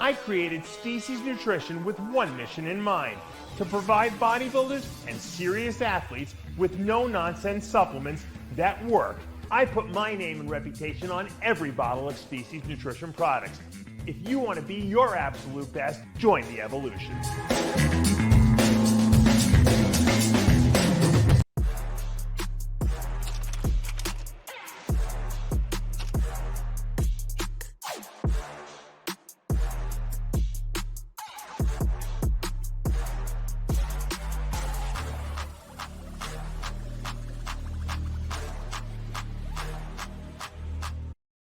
I created Species Nutrition with one mission in mind: to provide bodybuilders and serious athletes with no-nonsense supplements that work. I put my name and reputation on every bottle of Species Nutrition products. If you want to be your absolute best, join the evolution.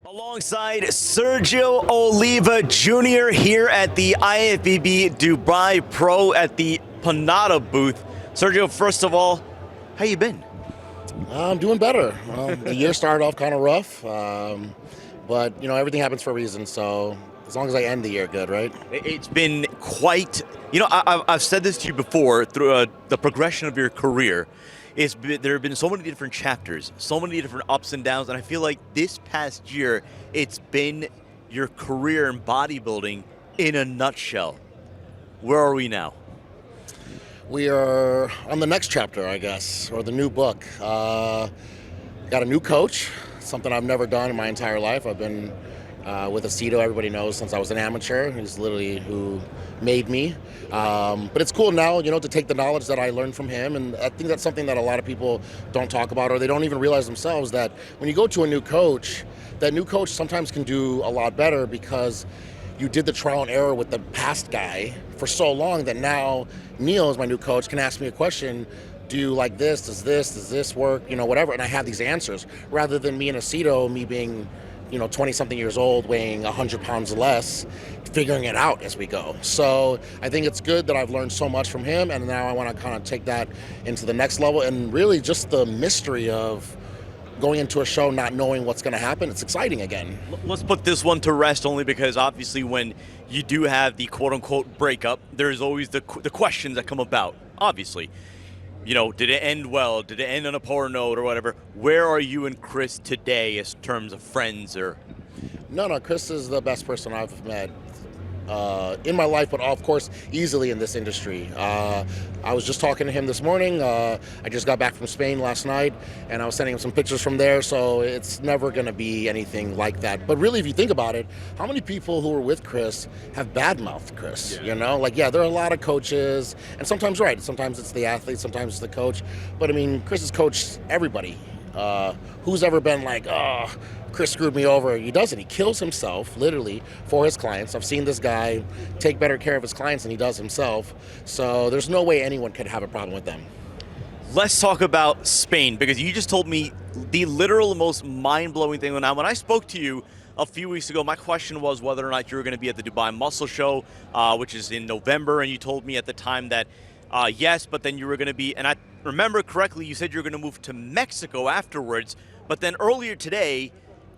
Alongside Sergio Oliva Jr. here at the IFBB Dubai Pro at the Panada booth. Sergio, first of all, how you been? I'm doing better. The year started off kind of rough, but you know, everything happens for a reason. So as long as I end the year good, right? It's been quite, you know, I've said this to you before through the progression of your career. There have been so many different chapters, so many different ups and downs, and I feel like this past year, it's been your career in bodybuilding in a nutshell. Where are we now? We are on the next chapter, I guess, or the new book. Got a new coach, something I've never done in my entire life. I've been with Aceto, everybody knows, since I was an amateur. He's literally who made me. But it's cool now, you know, to take the knowledge that I learned from him, and I think that's something that a lot of people don't talk about, or they don't even realize themselves, that when you go to a new coach, that new coach sometimes can do a lot better because you did the trial and error with the past guy for so long that now Neil, as my new coach, can ask me a question. Do you like this? Does this work? You know, whatever. And I have these answers, rather than me and Aceto, me being, you know, 20-something years old, weighing 100 pounds less, figuring it out as we go. So I think it's good that I've learned so much from him, and now I want to kind of take that into the next level, and really just the mystery of going into a show not knowing what's going to happen. It's exciting again. Let's put this one to rest, only because obviously when you do have the quote-unquote breakup, there's always the questions that come about, obviously. You know, did it end well? Did it end on a poor note or whatever? Where are you and Chris today as terms of friends or? No, Chris is the best person I've met in my life, but of course, easily in this industry. I was just talking to him this morning. I just got back from Spain last night, and I was sending him some pictures from there, so it's never going to be anything like that. But really, if you think about it, how many people who were with Chris have bad-mouthed Chris? Yeah. You know, like, yeah, there are a lot of coaches, and sometimes, right, sometimes it's the athlete, sometimes it's the coach, but I mean, Chris has coached everybody. Who's ever been like, oh, Chris screwed me over? He doesn't. He kills himself, literally, for his clients. I've seen this guy take better care of his clients than he does himself. So there's no way anyone could have a problem with them. Let's talk about Spain, because you just told me the literal most mind-blowing thing. Now, when I spoke to you a few weeks ago, my question was whether or not you were going to be at the Dubai Muscle Show, which is in November, and you told me at the time that yes, but then you were going to be, and I remember correctly, you said you were going to move to Mexico afterwards, but then earlier today,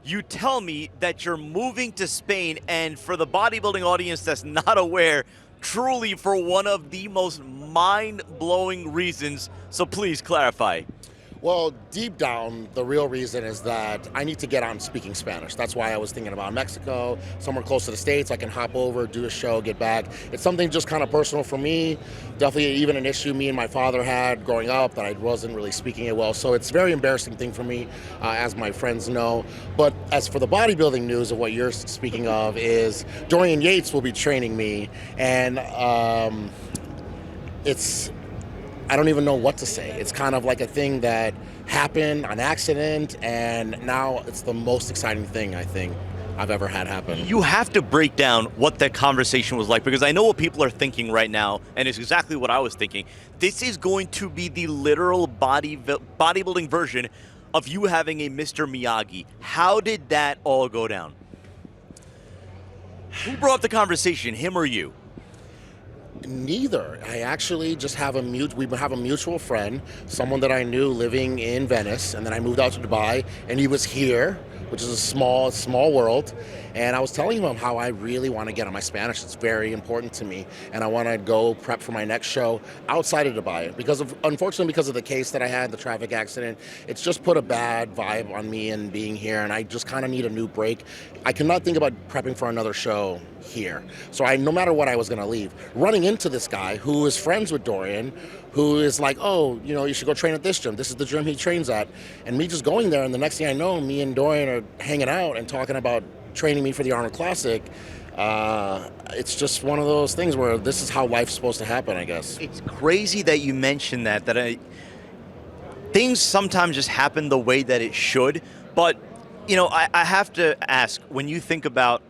you tell me that you're moving to Spain, and for the bodybuilding audience that's not aware, truly for one of the most mind-blowing reasons, so please clarify. Well, deep down, the real reason is that I need to get on speaking Spanish. That's why I was thinking about Mexico, somewhere close to the States. I can hop over, do a show, get back. It's something just kind of personal for me. Definitely even an issue me and my father had growing up, that I wasn't really speaking it well. So it's a very embarrassing thing for me, as my friends know. But as for the bodybuilding news of what you're speaking of, is Dorian Yates will be training me. And I don't even know what to say. It's kind of like a thing that happened on accident, and now it's the most exciting thing I think I've ever had happen. You have to break down what that conversation was like, because I know what people are thinking right now, and it's exactly what I was thinking. This is going to be the literal bodybuilding version of you having a Mr. Miyagi. Have did that all go down? Who brought up the conversation, him or you? Neither. I actually just have we have a mutual friend, someone that I knew living in Venice, and then I moved out to Dubai, and he was here which is a small world. And I was telling him how I really want to get on my Spanish. It's very important to me, and I want to go prep for my next show outside of Dubai. Unfortunately, because of the case that I had, the traffic accident, it's just put a bad vibe on me and being here, and I just kind of need a new break. I cannot think about prepping for another show here. So no matter what, I was going to leave. Running into this guy who is friends with Dorian, who is like, oh, you should go train at this gym. This is the gym he trains at. And me just going there, and the next thing I know, me and Dorian are hanging out and talking about training me for the Arnold Classic. It's just one of those things where this is how life's supposed to happen, I guess. It's crazy that you mentioned that things sometimes just happen the way that it should. But, I have to ask, when you think about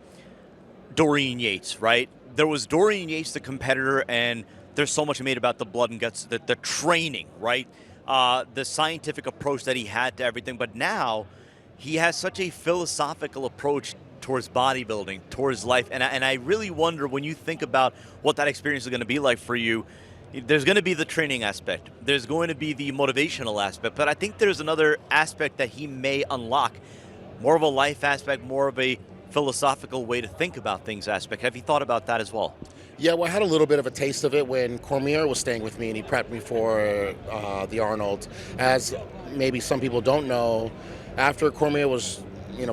Dorian Yates, right? There was Dorian Yates, the competitor, and there's so much made about the blood and guts, the training, right? The scientific approach that he had to everything. But now he has such a philosophical approach towards bodybuilding, towards life. And I really wonder, when you think about what that experience is going to be like for you, there's going to be the training aspect. There's going to be the motivational aspect. But I think there's another aspect that he may unlock, more of a life aspect, more of a philosophical way to think about things aspect. Have you thought about that as well? Yeah, well, I had a little bit of a taste of it when Cormier was staying with me, and he prepped me for the Arnold. As maybe some people don't know, after Cormier was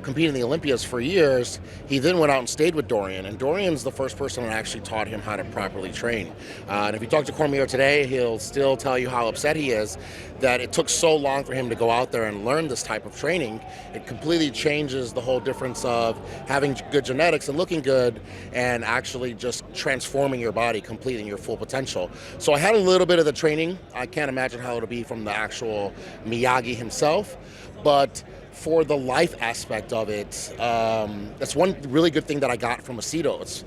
competing in the Olympias for years, he then went out and stayed with Dorian. And Dorian's the first person that actually taught him how to properly train. And if you talk to Cormier today, he'll still tell you how upset he is that it took so long for him to go out there and learn this type of training. It completely changes the whole difference of having good genetics and looking good and actually just transforming your body, completing your full potential. So I had a little bit of the training. I can't imagine how it'll be from the actual Miyagi himself, but for the life aspect of it, that's one really good thing that I got from Aceto.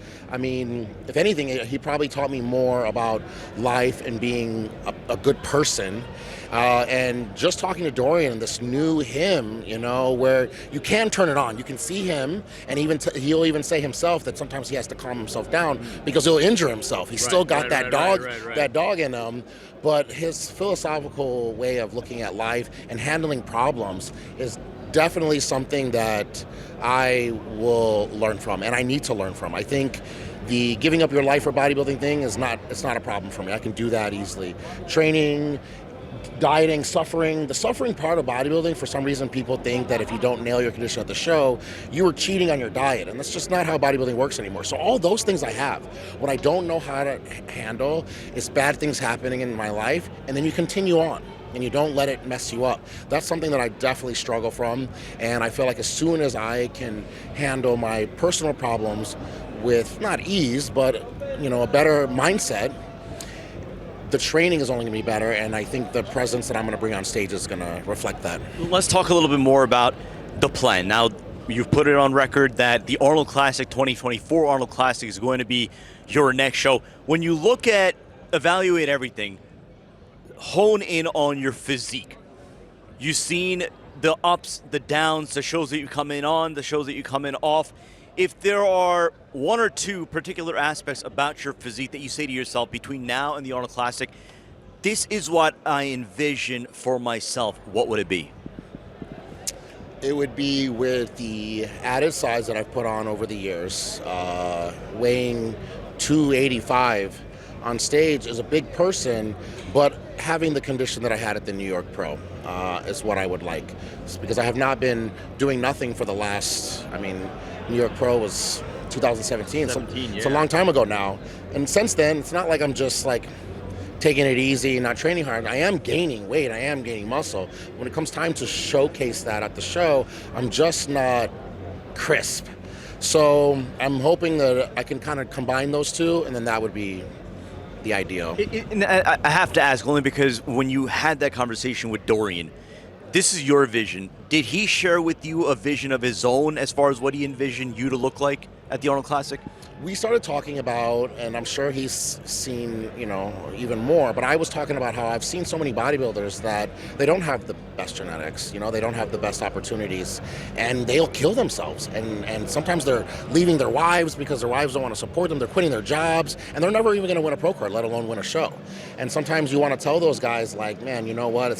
If anything, he probably taught me more about life and being a good person. And just talking to Dorian, this new him, where you can turn it on. You can see him, and he'll even say himself that sometimes he has to calm himself down because he'll injure himself. He's still got that dog in him. But his philosophical way of looking at life and handling problems is definitely something that I will learn from, and I need to learn from. I think the giving up your life for bodybuilding thing it's not a problem for me. I can do that easily. Training, dieting, suffering. The suffering part of bodybuilding, for some reason, people think that if you don't nail your condition at the show, you are cheating on your diet, and that's just not how bodybuilding works anymore. So all those things I have. What I don't know how to handle is bad things happening in my life, and then you continue on, and you don't let it mess you up. That's something that I definitely struggle from, and I feel like as soon as I can handle my personal problems with not ease, but a better mindset, the training is only going to be better, and I think the presence that I'm going to bring on stage is going to reflect that. Let's talk a little bit more about the plan. Now, you've put it on record that the Arnold Classic 2024 Arnold Classic is going to be your next show. When you look at, evaluate everything, hone in on your physique. You've seen the ups, the downs, the shows that you come in on, the shows that you come in off. If there are one or two particular aspects about your physique that you say to yourself between now and the Arnold Classic, this is what I envision for myself, what would it be? It would be with the added size that I've put on over the years, weighing 285 on stage as a big person, but having the condition that I had at the New York Pro is what I would like. It's because I have not been doing nothing for the last, New York Pro was 2017. It's a long time ago now. And since then, it's not like I'm just taking it easy, not training hard. I am gaining weight, I am gaining muscle. When it comes time to showcase that at the show, I'm just not crisp. So I'm hoping that I can kind of combine those two, and then that would be the ideal. I have to ask, only because when you had that conversation with Dorian, this is your vision. Did he share with you a vision of his own as far as what he envisioned you to look like at the Arnold Classic? We started talking about, and I'm sure he's seen, even more, but I was talking about how I've seen so many bodybuilders that they don't have the best genetics, they don't have the best opportunities, and they'll kill themselves. And sometimes they're leaving their wives because their wives don't want to support them. They're quitting their jobs, and they're never even going to win a pro card, let alone win a show. And sometimes you want to tell those guys, man, you know what,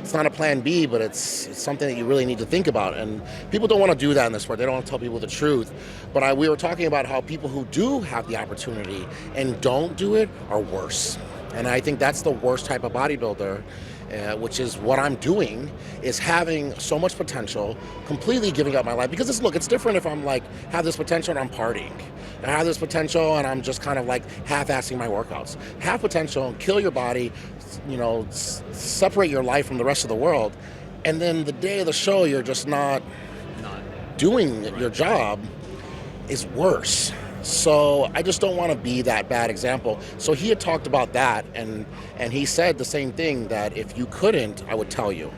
it's not a plan B, but it's something that you really need to think about. And people don't want to do that in this sport. They don't want to tell people the truth. But we were talking about how people who do have the opportunity and don't do it are worse. And I think that's the worst type of bodybuilder, which is what I'm doing, is having so much potential, completely giving up my life. Because it's different if I'm like, have this potential and I'm partying. I have this potential and I'm just kind of like half-assing my workouts. Have potential, kill your body, separate your life from the rest of the world. And then the day of the show, you're just not doing your job, is worse. So I just don't want to be that bad example. So he had talked about that, and he said the same thing, that if you couldn't, I would tell you,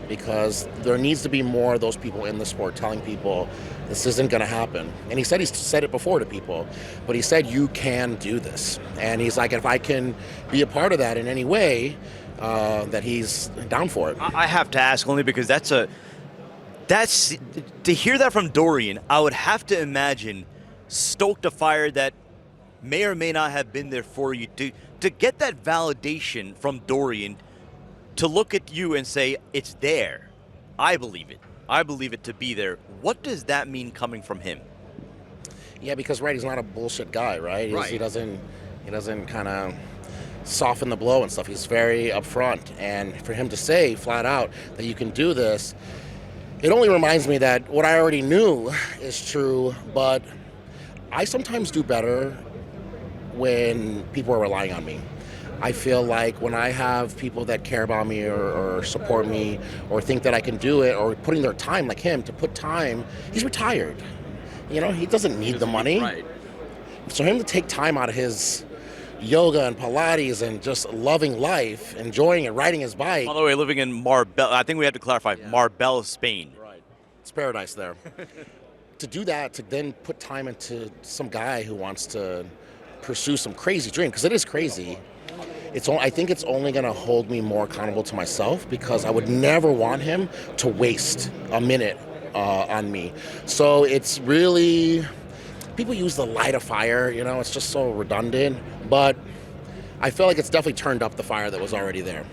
because there needs to be more of those people in the sport telling people this isn't going to happen. And he said he's said it before to people, but he said you can do this. And he's like, if I can be a part of that in any way, that he's down for it. I have to ask, only because that's to hear that from Dorian, I would have to imagine stoked a fire that may or may not have been there for you, to get that validation from Dorian, to look at you and say, it's there. I believe it to be there. What does that mean coming from him? Yeah, because he's not a bullshit guy, right? He doesn't kind of soften the blow and stuff. He's very upfront, and for him to say flat out that you can do this, it only reminds me that what I already knew is true, but I sometimes do better when people are relying on me. I feel like when I have people that care about me or support me or think that I can do it, or putting their time, like him, to put time, he's retired. He doesn't need the money. Right. So him to take time out of his yoga and Pilates and just loving life, enjoying it, riding his bike. By the way, living in Marbella, I think we have to clarify, Marbella, Spain. Right. It's paradise there. To do that, to then put time into some guy who wants to pursue some crazy dream, because it is crazy, I think it's only going to hold me more accountable to myself, because I would never want him to waste a minute on me. So it's really, people use the light of fire, it's just so redundant, but I feel like it's definitely turned up the fire that was already there.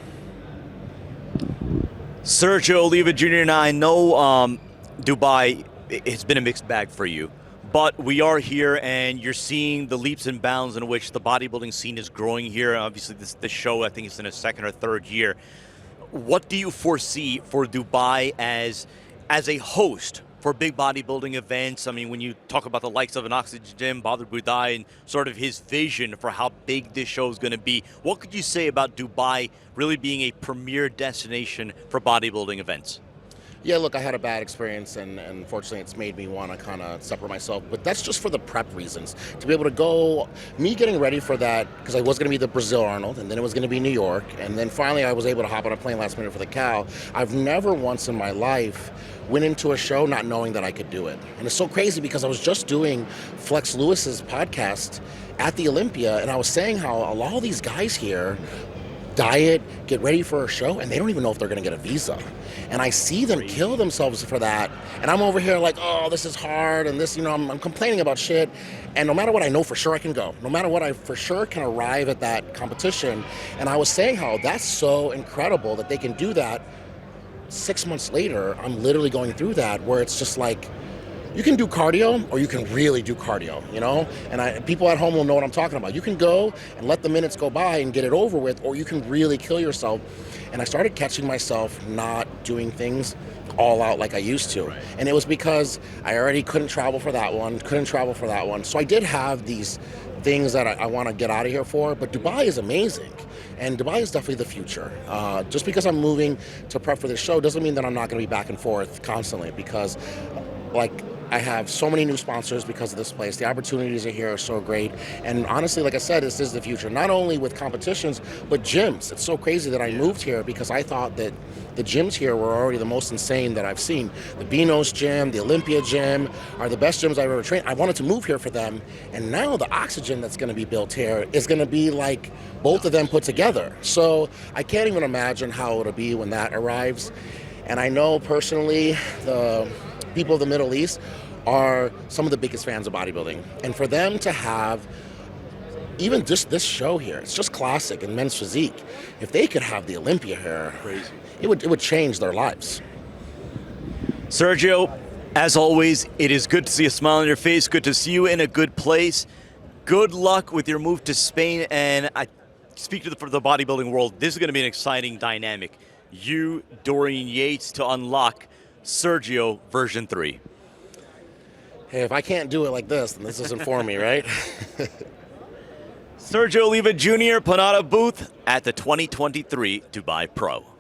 Sergio Oliva Jr. and I know Dubai, it's been a mixed bag for you, but we are here and you're seeing the leaps and bounds in which the bodybuilding scene is growing here. Obviously, this show, I think, is in its second or third year. What do you foresee for Dubai as a host for big bodybuilding events? I mean, when you talk about the likes of an Oxygen Gym, Badr Budai, and sort of his vision for how big this show is going to be, what could you say about Dubai really being a premier destination for bodybuilding events? Yeah, look, I had a bad experience, and unfortunately it's made me want to kind of separate myself, but that's just for the prep reasons. To be able to go, me getting ready for that, because I was going to be the Brazil Arnold, and then it was going to be New York, and then finally I was able to hop on a plane last minute for the Cal. I've never once in my life went into a show not knowing that I could do it. And it's so crazy, because I was just doing Flex Lewis's podcast at the Olympia, and I was saying how a lot of these guys here diet, get ready for a show, and they don't even know if they're going to get a visa. And I see them kill themselves for that, and I'm over here like, oh, this is hard, and this, I'm complaining about shit, and no matter what, I know for sure I can go. No matter what, I for sure can arrive at that competition. And I was saying how that's so incredible that they can do that. 6 months later, I'm literally going through that, where it's just like, you can do cardio, or you can really do cardio, And people at home will know what I'm talking about. You can go and let the minutes go by and get it over with, or you can really kill yourself. And I started catching myself not doing things all out like I used to. And it was because I already couldn't travel for that one. So I did have these things that I want to get out of here for, but Dubai is amazing. And Dubai is definitely the future. Just because I'm moving to prep for this show doesn't mean that I'm not going to be back and forth constantly, because I have so many new sponsors because of this place. The opportunities are here are so great. And honestly, like I said, this is the future, not only with competitions, but gyms. It's so crazy that I moved here because I thought that the gyms here were already the most insane that I've seen. The Beano's gym, the Olympia gym are the best gyms I've ever trained. I wanted to move here for them. And now the Oxygen that's going to be built here is going to be like both of them put together. So I can't even imagine how it'll be when that arrives. And I know personally the people of the Middle East are some of the biggest fans of bodybuilding. And for them to have even just this show here, it's just classic in men's physique. If they could have the Olympia hair, Crazy. it would change their lives. Sergio, as always, it is good to see a smile on your face. Good to see you in a good place. Good luck with your move to Spain. And I speak for the bodybuilding world. This is going to be an exciting dynamic. You, Dorian Yates, to unlock Sergio version 3. Hey, if I can't do it like this, then this isn't for me, right? Sergio Oliva Jr. Panada booth at the 2023 Dubai Pro.